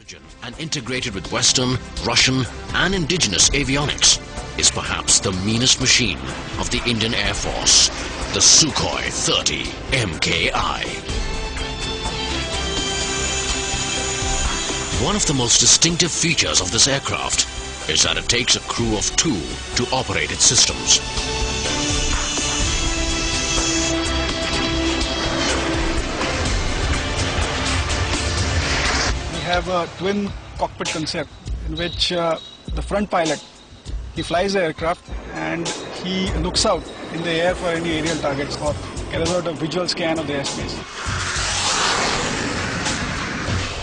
Origin and integrated with Western, Russian and indigenous avionics is perhaps the meanest machine of the Indian Air Force, the Sukhoi 30 MKI. One of the most distinctive features of this aircraft is that it takes a crew of 2 to operate its systems. We have a twin cockpit concept in which the front pilot, he flies the aircraft and he looks out in the air for any aerial targets or carries out a visual scan of the airspace.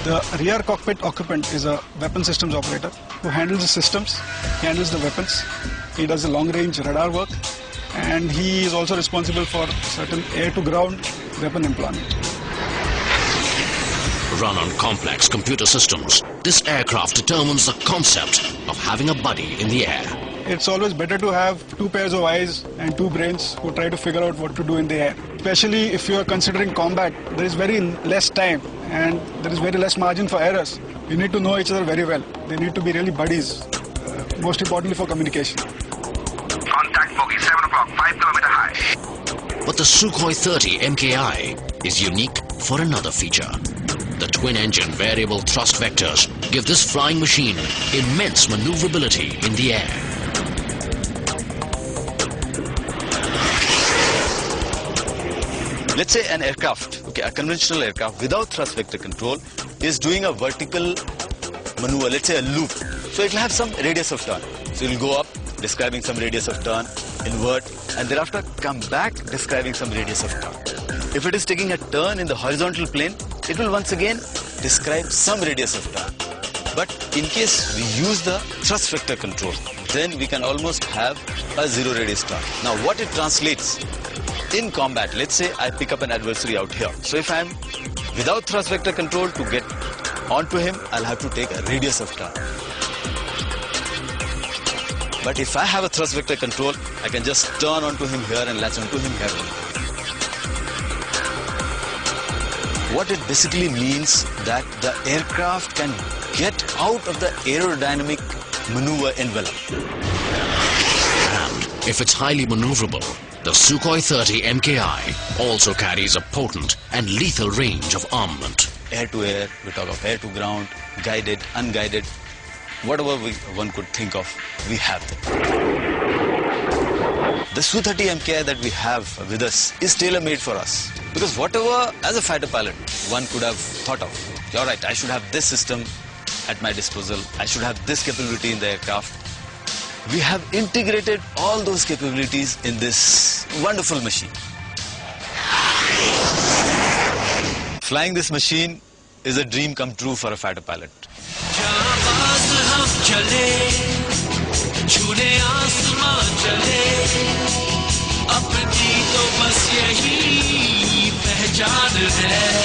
The rear cockpit occupant is a weapon systems operator who handles the systems, handles the weapons, he does the long-range radar work, and he is also responsible for certain air-to-ground weapon employment. Run on complex computer systems, this aircraft determines the concept of having a buddy in the air. It's always better to have 2 pairs of eyes and 2 brains who try to figure out what to do in the air. Especially if you are considering combat, there is very less time and there is very less margin for errors. You need to know each other very well. They need to be really buddies, most importantly for communication. Contact bogey 7 o'clock, 5 kilometer high. But the Sukhoi 30 MKI is unique for another feature. The twin-engine variable thrust vectors give this flying machine immense maneuverability in the air. Let's say an aircraft, a conventional aircraft without thrust vector control is doing a vertical maneuver, let's say a loop. So it will have some radius of turn. So it will go up, describing some radius of turn, invert, and thereafter come back, describing some radius of turn. If it is taking a turn in the horizontal plane, it will once again describe some radius of turn. But in case we use the thrust vector control, then we can almost have a 0 radius turn. Now what it translates in combat, let's say I pick up an adversary out here. So if I'm without thrust vector control, to get onto him, I'll have to take a radius of turn. But if I have a thrust vector control, I can just turn onto him here and latch onto him here. What it basically means that the aircraft can get out of the aerodynamic maneuver envelope. And if it's highly maneuverable, the Sukhoi 30 MKI also carries a potent and lethal range of armament. Air to air, we talk of air to ground, guided, unguided, whatever one could think of, we have them. The Su-30 MKI that we have with us is tailor-made for us. Because whatever, as a fighter pilot, one could have thought of, you're right, I should have this system at my disposal, I should have this capability in the aircraft. We have integrated all those capabilities in this wonderful machine. Flying this machine is a dream come true for a fighter pilot. अपनी तो बस यही पहचान है